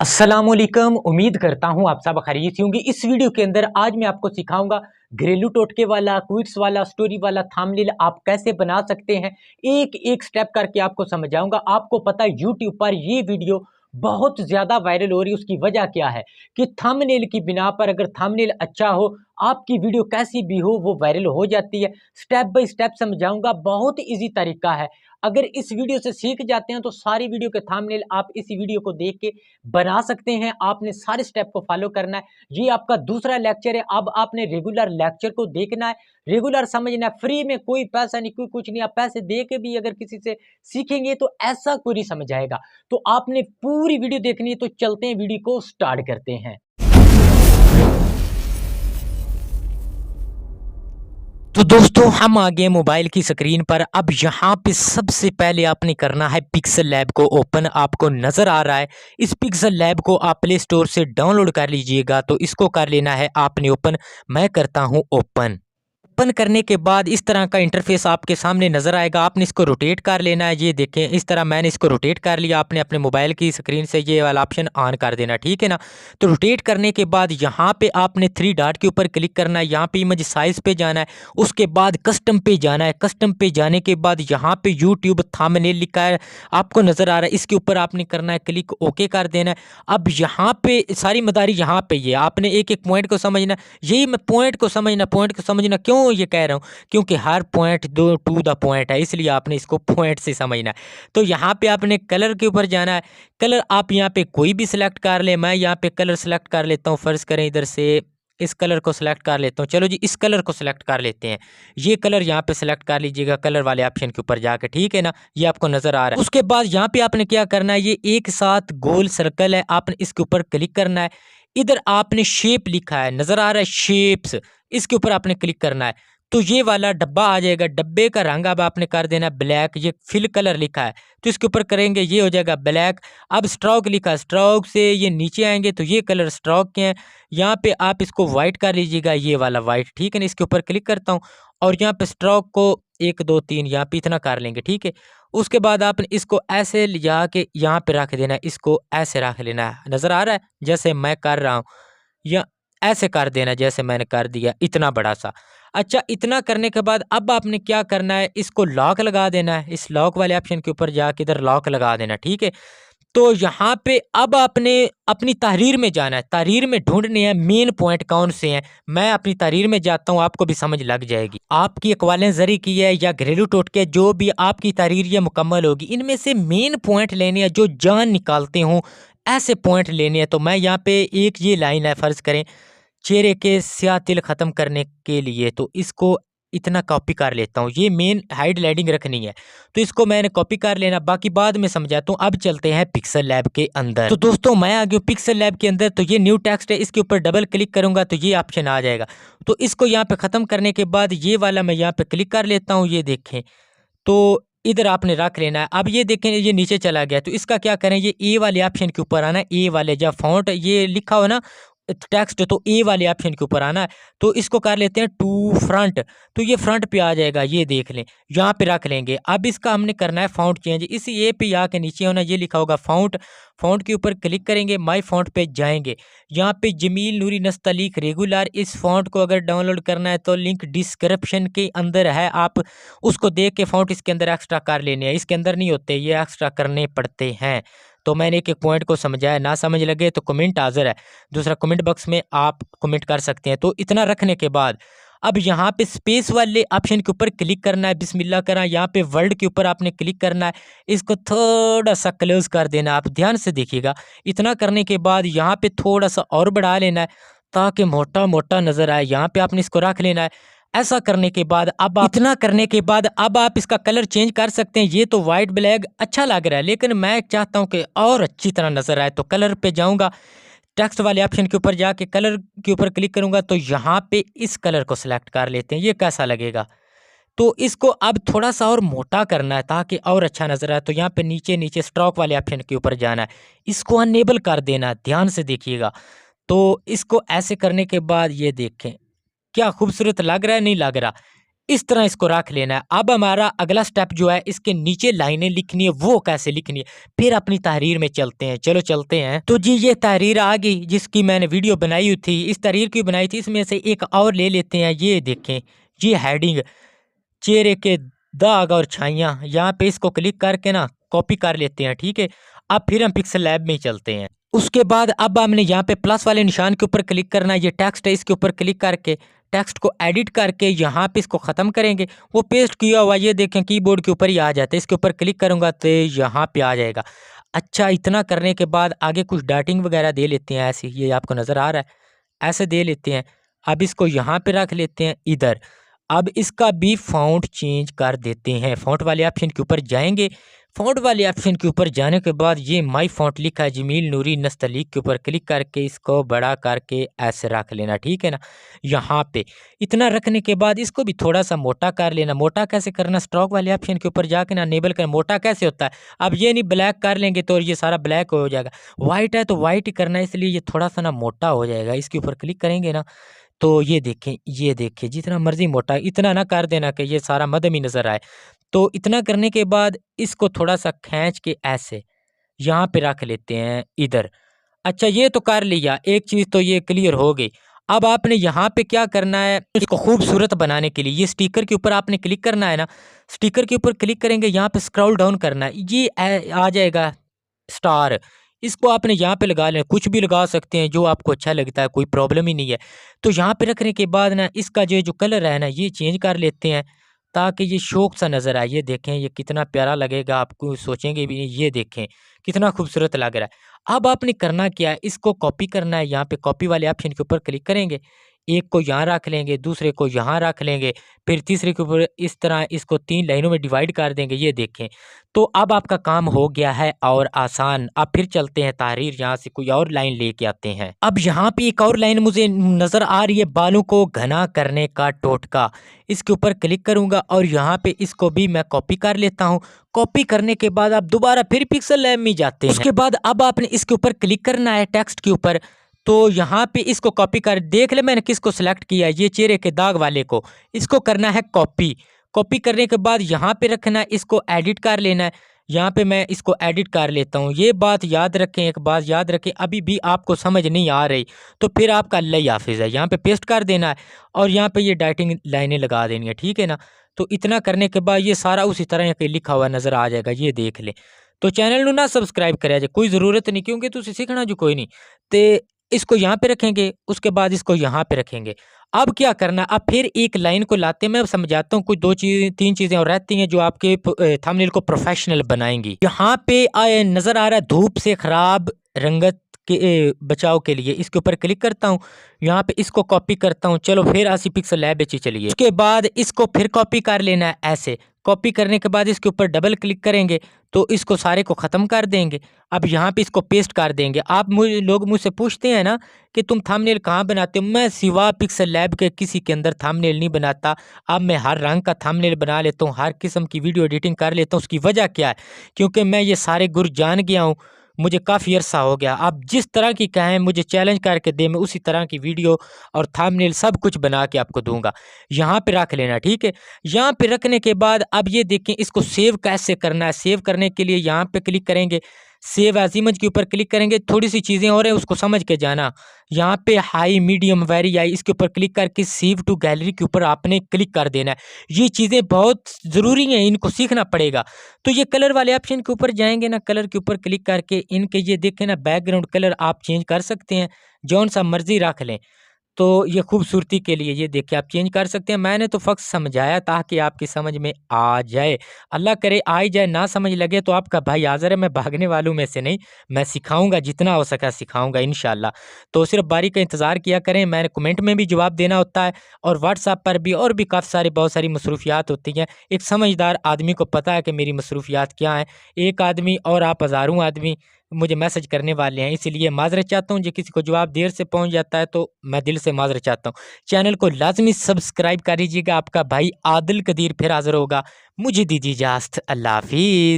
अस्सलामुअलैकुम। उम्मीद करता हूँ आप सब खैरियत से होंगे। इस वीडियो के अंदर आज मैं आपको सिखाऊंगा घरेलू टोटके वाला, क्विट्स वाला, स्टोरी वाला थंबनेल आप कैसे बना सकते हैं। एक एक स्टेप करके आपको समझाऊंगा। आपको पता है यूट्यूब पर ये वीडियो बहुत ज़्यादा वायरल हो रही है। उसकी वजह क्या है कि थंबनेल की बिना पर अगर थंबनेल अच्छा हो, आपकी वीडियो कैसी भी हो, वो वायरल हो जाती है। स्टेप बाय स्टेप समझाऊंगा, बहुत ईजी तरीका है। अगर इस वीडियो से सीख जाते हैं तो सारी वीडियो के थंबनेल आप इस वीडियो को देख के बना सकते हैं। आपने सारे स्टेप को फॉलो करना है। ये आपका दूसरा लेक्चर है। अब आपने रेगुलर लेक्चर को देखना है, रेगुलर समझना है। फ्री में कोई पैसा नहीं, कोई कुछ नहीं। आप पैसे दे के भी अगर किसी से सीखेंगे तो ऐसा कोई नहीं समझ आएगा। तो आपने पूरी वीडियो देखनी है। तो चलते हैं, वीडियो को स्टार्ट करते हैं। तो दोस्तों हम आ गए मोबाइल की स्क्रीन पर। अब यहाँ पे सबसे पहले आपने करना है पिक्सल लैब को ओपन। आपको नज़र आ रहा है, इस पिक्सल लैब को आप प्ले स्टोर से डाउनलोड कर लीजिएगा। तो इसको कर लेना है आपने ओपन। मैं करता हूँ ओपन। ओपन करने के बाद इस तरह का इंटरफेस आपके सामने नजर आएगा। आपने इसको रोटेट कर लेना है। ये देखें, इस तरह मैंने इसको रोटेट कर लिया। आपने अपने मोबाइल की स्क्रीन से ये वाला ऑप्शन ऑन कर देना, ठीक है ना। तो रोटेट करने के बाद यहाँ पे आपने थ्री डॉट के ऊपर क्लिक करना है। यहाँ पे इमेज साइज पे जाना है। उसके बाद कस्टम पे जाना है। कस्टम पे जाने के बाद यहाँ पे यूट्यूब थंबनेल लिखा है, आपको नजर आ रहा है। इसके ऊपर आपने करना है क्लिक, ओके कर देना है। अब यहाँ पे सारी मदारी यहाँ पे ये आपने एक एक पॉइंट को समझना। यही मैं पॉइंट को समझना क्यों ये कह रहा हूँ, क्योंकि हर पॉइंट दो टू द पॉइंट है, इसलिए आपने इसको पॉइंट से समझना है। तो यहाँ पे आपने कलर के ऊपर जाना है। कलर आप यहाँ पे कोई भी सिलेक्ट कर ले। मैं यहाँ पे कलर सेलेक्ट कर लेता हूँ। फर्ज करें इधर से इस कलर को सिलेक्ट कर लेता हूँ। चलो जी, इस कलर को सिलेक्ट कर लेते हैं। ये कलर यहाँ पे सिलेक्ट कर लीजिएगा कलर वाले ऑप्शन के ऊपर जाके, ठीक है ना। ये आपको नजर आ रहा है। उसके बाद यहाँ पे आपने क्या करना है, ये एक साथ गोल सर्कल है, आपने इसके ऊपर क्लिक करना है। इधर आपने शेप लिखा है, नजर आ रहा है शेप्स, इसके ऊपर आपने क्लिक करना है। तो ये वाला डब्बा आ जाएगा। डब्बे का रंग अब आपने कर देना ब्लैक। ये फिल कलर लिखा है तो इसके ऊपर करेंगे, ये हो जाएगा ब्लैक। अब स्ट्रोक लिखा है, स्ट्रोक से ये नीचे आएंगे तो ये कलर स्ट्रोक के हैं। यहाँ पे आप इसको वाइट कर लीजिएगा, ये वाला वाइट, ठीक है ना। इसके ऊपर क्लिक करता हूँ और यहाँ पे स्ट्रोक को 1 2 3 यहाँ पे इतना कर लेंगे, ठीक है। उसके बाद आपने इसको ऐसे ले जाके यहाँ पे रख देना है। इसको ऐसे रख लेना है, नजर आ रहा है जैसे मैं कर रहा हूँ, या ऐसे कर देना जैसे मैंने कर दिया, इतना बड़ा सा। अच्छा, इतना करने के बाद अब आपने क्या करना है, इसको लॉक लगा देना है। इस लॉक वाले ऑप्शन के ऊपर जाके इधर लॉक लगा देना, ठीक है। तो यहाँ पे अब आपने अपनी तहरीर में जाना है। तहरीर में ढूंढने हैं मेन पॉइंट कौन से हैं। मैं अपनी तहरीर में जाता हूँ, आपको भी समझ लग जाएगी। आपकी अकवालें जरी की है या घरेलू टोटके, जो भी आपकी तहरीर ये मुकम्मल होगी, इनमें से मेन पॉइंट लेने हैं जो जान निकालते हों, ऐसे पॉइंट लेने हैं। तो मैं यहाँ पे एक ये लाइन है, फर्ज करें चेहरे के स्याह तिल खत्म करने के लिए, तो इसको इतना कॉपी कर लेता हूँ। ये मेन हाइलाइटिंग रखनी है तो इसको मैंने कॉपी कर लेना, बाकी बाद में समझाता हूँ। अब चलते हैं पिक्सल लैब के अंदर। तो दोस्तों मैं आ गया पिक्सल लैब के अंदर। तो ये न्यू टेक्स्ट है, इसके ऊपर डबल क्लिक करूंगा तो ये ऑप्शन आ जाएगा। तो इसको यहाँ पे ख़त्म करने के बाद ये वाला मैं यहाँ पे क्लिक कर लेता हूँ। ये देखें, तो इधर आपने रख लेना है। अब ये देखें, ये नीचे चला गया। तो इसका क्या करें, ये ए वाले ऑप्शन के ऊपर आना है। ए वाले जब फॉन्ट ये लिखा हो ना टेक्स्ट, तो ए वाले ऑप्शन के ऊपर आना है। तो इसको कर लेते हैं टू फ्रंट। तो ये फ्रंट पे आ जाएगा, ये देख लें, यहाँ पे रख लेंगे। अब इसका हमने करना है फॉन्ट चेंज। इसी ए पे आके नीचे होना, ये लिखा होगा फॉन्ट। फॉन्ट के ऊपर क्लिक करेंगे, माई फॉन्ट पे जाएंगे। यहाँ पे जमील नूरी नस्तलीक रेगुलर, इस फॉन्ट को अगर डाउनलोड करना है तो लिंक डिस्क्रिप्शन के अंदर है। आप उसको देख के फॉन्ट इसके अंदर एक्स्ट्रा कर लेने हैं। इसके अंदर नहीं होते, ये एक्स्ट्रा करने पड़ते हैं। तो मैंने एक एक पॉइंट को समझाया, ना समझ लगे तो कमेंट हाजिर है, दूसरा कमेंट बॉक्स में आप कमेंट कर सकते हैं। तो इतना रखने के बाद अब यहाँ पे स्पेस वाले ऑप्शन के ऊपर क्लिक करना है, बिस्मिल्लाह करा। यहाँ पे वर्ल्ड के ऊपर आपने क्लिक करना है, इसको थोड़ा सा क्लोज कर देना। आप ध्यान से देखिएगा। इतना करने के बाद यहाँ पे थोड़ा सा और बढ़ा लेना है ताकि मोटा मोटा नजर आए। यहाँ पे आपने इसको रख लेना है। ऐसा करने के बाद अब इतना करने के बाद अब आप इसका कलर चेंज कर सकते हैं। ये तो वाइट ब्लैक अच्छा लग रहा है, लेकिन मैं चाहता हूँ कि और अच्छी तरह नजर आए। तो कलर पे जाऊंगा, टेक्स्ट वाले ऑप्शन के ऊपर जाके कलर के ऊपर क्लिक करूंगा। तो यहाँ पे इस कलर को सिलेक्ट कर लेते हैं, ये कैसा लगेगा। तो इसको अब थोड़ा सा और मोटा करना है ताकि और अच्छा नजर आए। तो यहाँ पे नीचे नीचे स्ट्रोक वाले ऑप्शन के ऊपर जाना है, इसको अनेबल कर देना है। ध्यान से देखिएगा। तो इसको ऐसे करने के बाद ये देखें क्या खूबसूरत लग रहा है, नहीं लग रहा। इस तरह इसको रख लेना है। अब हमारा अगला स्टेप जो है, इसके नीचे लाइनें लिखनी है, वो कैसे लिखनी है, फिर अपनी तहरीर में चलते हैं। चलो चलते हैं। तो जी ये तहरीर आ गई जिसकी मैंने वीडियो बनाई हुई थी, इस तहरीर की बनाई थी, इसमें से एक और ले लेते हैं। ये देखें, ये हेडिंग चेहरे के दाग और छाइयाँ, यहाँ पे इसको क्लिक करके ना कॉपी कर लेते हैं, ठीक है। अब फिर हम पिक्सल लैब में ही चलते हैं। उसके बाद अब हमने यहाँ पे प्लस वाले निशान के ऊपर क्लिक करना है, ये टेक्स्ट है, इसके ऊपर क्लिक करके टेक्स्ट को एडिट करके यहाँ पे इसको ख़त्म करेंगे। वो पेस्ट किया हुआ ये देखें कीबोर्ड के ऊपर ही आ जाता है, इसके ऊपर क्लिक करूँगा तो यहाँ पे आ जाएगा। अच्छा, इतना करने के बाद आगे कुछ डाटिंग वगैरह दे लेते हैं, ऐसे ये आपको नज़र आ रहा है, ऐसे दे लेते हैं। अब इसको यहाँ पे रख लेते हैं इधर। अब इसका भी फ़ॉन्ट चेंज कर देते हैं। फ़ॉन्ट वाले ऑप्शन के ऊपर जाएंगे, फ़ॉन्ट वाले ऑप्शन के ऊपर जाने के बाद ये माई फ़ॉन्ट लिखा है जमील नूरी नस्तलीक के ऊपर क्लिक करके इसको बड़ा करके ऐसे रख लेना, ठीक है ना। यहाँ पे इतना रखने के बाद इसको भी थोड़ा सा मोटा कर लेना। मोटा कैसे करना, स्ट्रोक वाले ऑप्शन के ऊपर जाके ना इनेबल करना। मोटा कैसे होता है, अब ये नहीं ब्लैक कर लेंगे तो ये सारा ब्लैक हो जाएगा। वाइट है तो वाइट ही करना है, इसलिए ये थोड़ा सा ना मोटा हो जाएगा। इसके ऊपर क्लिक करेंगे ना तो ये देखें जितना मर्ज़ी मोटा, इतना ना कर देना कि ये सारा मद्धम ही नज़र आए। तो इतना करने के बाद इसको थोड़ा-सा खींच के ऐसे यहाँ पे रख लेते हैं इधर। अच्छा, ये तो कर लिया, एक चीज़ तो ये क्लियर हो गई। अब आपने यहाँ पे क्या करना है, इसको खूबसूरत बनाने के लिए ये स्टिकर के ऊपर आपने क्लिक करना है ना। स्टिकर के ऊपर क्लिक करेंगे, यहाँ पे स्क्रॉल डाउन करना है, ये आ जाएगा स्टार। इसको आपने यहाँ पे लगा लेना, कुछ भी लगा सकते हैं जो आपको अच्छा लगता है, कोई प्रॉब्लम ही नहीं है। तो यहाँ पे रखने के बाद ना इसका जो कलर है ना ये चेंज कर लेते हैं ताकि ये शौक सा नज़र आए। ये देखें ये कितना प्यारा लगेगा, आपको सोचेंगे भी नहीं। ये देखें कितना खूबसूरत लग रहा है। अब आपने करना क्या है, इसको कॉपी करना है। यहाँ पे कॉपी वाले ऑप्शन के ऊपर क्लिक करेंगे, एक को यहाँ रख लेंगे, दूसरे को यहाँ रख लेंगे, फिर तीसरे के ऊपर इस तरह इसको 3 लाइनों में डिवाइड कर देंगे। ये देखें, तो अब आपका काम हो गया है और आसान। अब फिर चलते हैं तहरीर, यहाँ से कोई और लाइन लेके आते हैं। अब यहाँ पे एक और लाइन मुझे नज़र आ रही है, बालों को घना करने का टोटका। इसके ऊपर क्लिक करूँगा और यहाँ पे इसको भी मैं कॉपी कर लेता हूँ। कॉपी करने के बाद आप दोबारा फिर पिक्सल लैब में जाते हैं। उसके बाद अब आपने इसके ऊपर क्लिक करना है टेक्स्ट के ऊपर। तो यहाँ पे इसको कॉपी कर देख ले, मैंने किसको सिलेक्ट किया है, ये चेहरे के दाग वाले को। इसको करना है कॉपी। कॉपी करने के बाद यहाँ पे रखना है, इसको एडिट कर लेना है। यहाँ पे मैं इसको एडिट कर लेता हूँ। ये बात याद रखें, एक बात याद रखें, अभी भी आपको समझ नहीं आ रही तो फिर आपका अल्लाह हाफिज़ है। यहाँ पे पेस्ट कर देना है और यहाँ पे ये डाइटिंग लाइनें लगा देनी है, ठीक है ना। तो इतना करने के बाद ये सारा उसी तरह के लिखा हुआ नज़र आ जाएगा, ये देख ले। तो चैनल ਨੂੰ ना सब्सक्राइब करा जाए, कोई ज़रूरत नहीं, क्योंकि तुझे सीखना जो कोई नहीं। तो इसको यहाँ पे रखेंगे, उसके बाद इसको यहाँ पे रखेंगे। अब क्या करना, अब फिर एक लाइन को लाते हैं, मैं समझाता हूँ। कुछ 3 चीज़ें और रहती हैं जो आपके थंबनेल को प्रोफेशनल बनाएंगी। यहाँ पे नज़र आ रहा है धूप से ख़राब रंगत के बचाव के लिए, इसके ऊपर क्लिक करता हूँ। यहाँ पे इसको कॉपी करता हूँ। चलो फिर 80 पिक्सल लैब बेची चलिए। उसके बाद इसको फिर कॉपी कर लेना है ऐसे। कॉपी करने के बाद इसके ऊपर डबल क्लिक करेंगे तो इसको सारे को ख़त्म कर देंगे। अब यहाँ पे इसको पेस्ट कर देंगे। आप लोग मुझसे पूछते हैं ना कि तुम थंबनेल कहाँ बनाते हो, मैं सिवा पिक्सल लैब के किसी के अंदर थंबनेल नहीं बनाता। अब मैं हर रंग का थंबनेल बना लेता हूँ, हर किस्म की वीडियो एडिटिंग कर लेता हूँ। उसकी वजह क्या है, क्योंकि मैं ये सारे गुर जान गया हूँ, मुझे काफ़ी अरसा हो गया। आप जिस तरह की कहें मुझे चैलेंज करके दे, मैं उसी तरह की वीडियो और थंबनेल सब कुछ बना के आपको दूंगा। यहाँ पे रख लेना, ठीक है। यहाँ पे रखने के बाद अब ये देखें इसको सेव कैसे करना है। सेव करने के लिए यहाँ पे क्लिक करेंगे, सेव एज इमेज के ऊपर क्लिक करेंगे। थोड़ी सी चीज़ें और हैं, उसको समझ के जाना। यहाँ पे हाई मीडियम वेरी हाई, इसके ऊपर क्लिक करके सेव टू गैलरी के ऊपर आपने क्लिक कर देना है। ये चीज़ें बहुत ज़रूरी हैं, इनको सीखना पड़ेगा। तो ये कलर वाले ऑप्शन के ऊपर जाएंगे ना, कलर के ऊपर क्लिक करके इनके ये देखें ना बैकग्राउंड कलर आप चेंज कर सकते हैं, जौन सा मर्जी रख लें। तो ये खूबसूरती के लिए ये देखिए आप चेंज कर सकते हैं। मैंने तो फ़क्त समझाया ताकि आपकी समझ में आ जाए। अल्लाह करे आ ही जाए, ना समझ लगे तो आपका भाई हाज़िर है। मैं भागने वालों में से नहीं, मैं सिखाऊंगा, जितना हो सका सिखाऊंगा इंशाल्लाह। तो सिर्फ बारी का इंतज़ार किया करें। मैंने कमेंट में भी जवाब देना होता है और व्हाट्सएप पर भी, और भी काफ़ी सारी बहुत सारी मसरूफियात होती हैं। एक समझदार आदमी को पता है कि मेरी मसरूफियात क्या हैं। एक आदमी और आप हज़ारों आदमी मुझे मैसेज करने वाले हैं, इसीलिए माज़रत चाहता हूँ। जो किसी को जवाब देर से पहुँच जाता है तो मैं दिल से माज़रत चाहता हूँ। चैनल को लाजमी सब्सक्राइब कर लीजिएगा। आपका भाई आदिल कदीर फिर हाज़िर होगा। मुझे दीजिए इजाज़त। अल्लाह हाफ़िज़।